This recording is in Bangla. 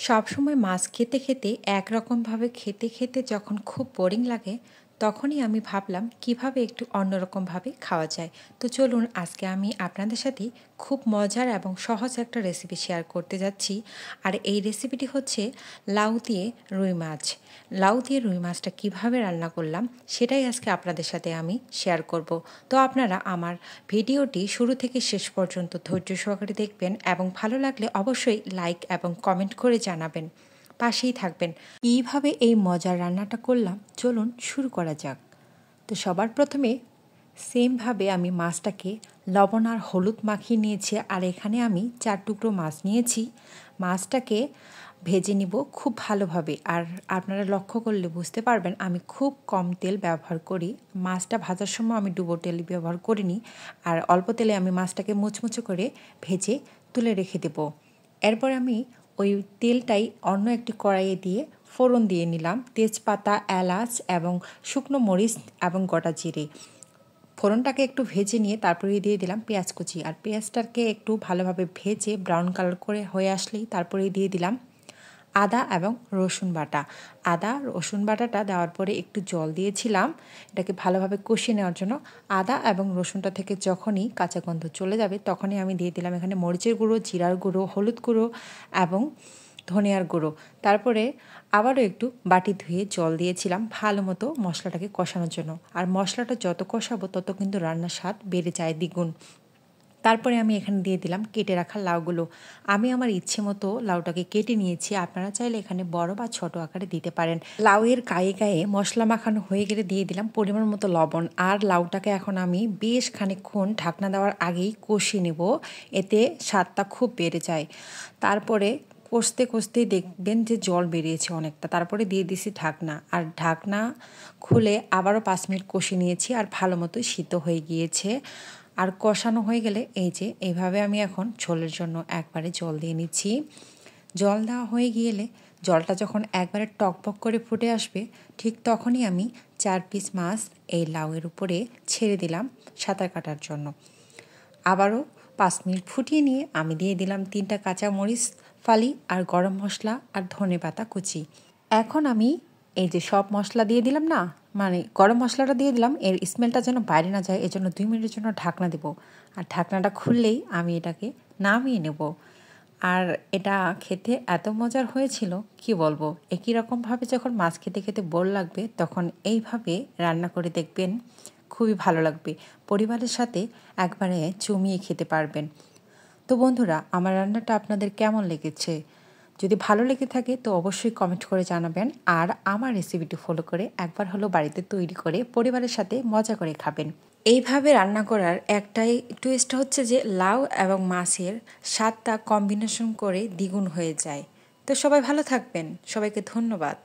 সবসময় মাছ খেতে খেতে একরকমভাবে খেতে খেতে যখন খুব বোরিং লাগে তখনই আমি ভাবলাম কিভাবে একটু অন্যরকমভাবে খাওয়া যায়। তো চলুন আজকে আমি আপনাদের সাথে খুব মজার এবং সহজ একটা রেসিপি শেয়ার করতে যাচ্ছি। আর এই রেসিপিটি হচ্ছে লাউ দিয়ে রুই মাছ। লাউ দিয়ে রুই মাছটা কিভাবে রান্না করলাম সেটাই আজকে আপনাদের সাথে আমি শেয়ার করব। তো আপনারা আমার ভিডিওটি শুরু থেকে শেষ পর্যন্ত ধৈর্য সহকারে দেখবেন এবং ভালো লাগলে অবশ্যই লাইক এবং কমেন্ট করে জানাবেন, পাশেই থাকবেন। কীভাবে এই মজার রান্নাটা করলাম চলুন শুরু করা যাক। তো সবার প্রথমে সেমভাবে আমি মাছটাকে লবণ আর হলুদ মাখিয়ে নিয়েছি, আর এখানে আমি 4 টুকরো মাছ নিয়েছি। মাছটাকে ভেজে নিব খুব ভালোভাবে। আর আপনারা লক্ষ্য করলে বুঝতে পারবেন আমি খুব কম তেল ব্যবহার করি। মাছটা ভাজার সময় আমি ডুবো তেল ব্যবহার করিনি, আর অল্প তেলে আমি মাছটাকে মুচমুচে করে ভেজে তুলে রেখে দেব। এরপর আমি ওই তেলটাই অন্য একটি কড়াইয়ে দিয়ে ফোড়ন দিয়ে নিলাম, তেজপাতা, এলাচ এবং শুকনো মরিচ এবং গোটা জিরে। ফোড়নটাকে একটু ভেজে নিয়ে তারপরে দিয়ে দিলাম পেঁয়াজ কুচি, আর পেঁয়াজটাকে একটু ভালোভাবে ভেজে ব্রাউন কালার করে হয়ে আসলেই তারপরে দিয়ে দিলাম আদা এবং রসুন বাটা। আদা রসুন বাটাটা দেওয়ার পরে একটু জল দিয়েছিলাম এটাকে ভালোভাবে কষিয়ে নেওয়ার জন্য। আদা এবং রসুনটা থেকে যখনই কাঁচা গন্ধ চলে যাবে তখনই আমি দিয়ে দিলাম এখানে মরিচের গুঁড়ো, জিরার গুঁড়ো, হলুদ গুঁড়ো এবং ধনিয়ার গুঁড়ো। তারপরে আবারও একটু বাটি ধুয়ে জল দিয়েছিলাম ভালো মতো মশলাটাকে কষানোর জন্য। আর মশলাটা যত কষাবো তত কিন্তু রান্নার স্বাদ বেড়ে যায় দ্বিগুণ। তারপরে আমি এখানে দিয়ে দিলাম কেটে রাখা লাউগুলো। আমি আমার ইচ্ছে মতো লাউটাকে কেটে নিয়েছি, আপনারা চাইলে এখানে বড় বা ছোট আকারে দিতে পারেন। লাউয়ের গায়ে গায়ে মশলা মাখানো হয়ে গেলে দিয়ে দিলাম পরিমাণ মতো লবণ। আর লাউটাকে এখন আমি বেশ খানিকক্ষণ ঢাকনা দেওয়ার আগেই কষিয়ে নেব, এতে স্বাদটা খুব বেড়ে যায়। তারপরে কষতে কষতেই দেখবেন যে জল বেরিয়েছে অনেকটা। তারপরে দিয়ে দিয়েছি ঢাকনা, আর ঢাকনা খুলে আবারও 5 মিনিট কষিয়ে নিয়েছি, আর ভালো মতোই সিদ্ধ হয়ে গিয়েছে। আর কষানো হয়ে গেলে এই যে এইভাবে আমি এখন ঝোলের জন্য একবারে জল দিয়ে নিচ্ছি। জল দেওয়া হয়ে গেলে জলটা যখন একবারে টকবক করে ফুটে আসবে ঠিক তখনই আমি 4 পিস মাছ এই লাউয়ের উপরে ছেড়ে দিলাম সাঁতার কাটার জন্য। আবারও 5 মিনিট ফুটিয়ে নিয়ে আমি দিয়ে দিলাম 3টা কাঁচা মরিচ ফালি আর গরম মশলা আর ধনেপাতা কুচি। এখন আমি এই যে সব মশলা দিয়ে দিলাম না, মানে গরম মশলাটা দিয়ে দিলাম, এর স্মেলটা যেন বাইরে না যায় এজন্য 2 মিনিটের জন্য ঢাকনা দেব। আর ঢাকনাটা খুললেই আমি এটাকে নামিয়ে নেব। আর এটা খেতে এত মজার হয়েছিল কি বলবো। একই রকমভাবে যখন মাছ খেতে খেতে বোর লাগবে তখন এইভাবে রান্না করে দেখবেন, খুবই ভালো লাগবে। পরিবারের সাথে একবারে জমিয়ে খেতে পারবেন। তো বন্ধুরা, আমার রান্নাটা আপনাদের কেমন লেগেছে? যদি ভালো লেগে থাকে তো অবশ্যই কমেন্ট করে জানাবেন। আর আমার রেসিপিটি ফলো করে একবার হলো বাড়িতে তৈরি করে পরিবারের সাথে মজা করে খাবেন। এইভাবে রান্না করার একটাই টুইস্ট হচ্ছে যে লাউ এবং মাছের স্বাদটা কম্বিনেশন করে দ্বিগুণ হয়ে যায়। তো সবাই ভালো থাকবেন, সবাইকে ধন্যবাদ।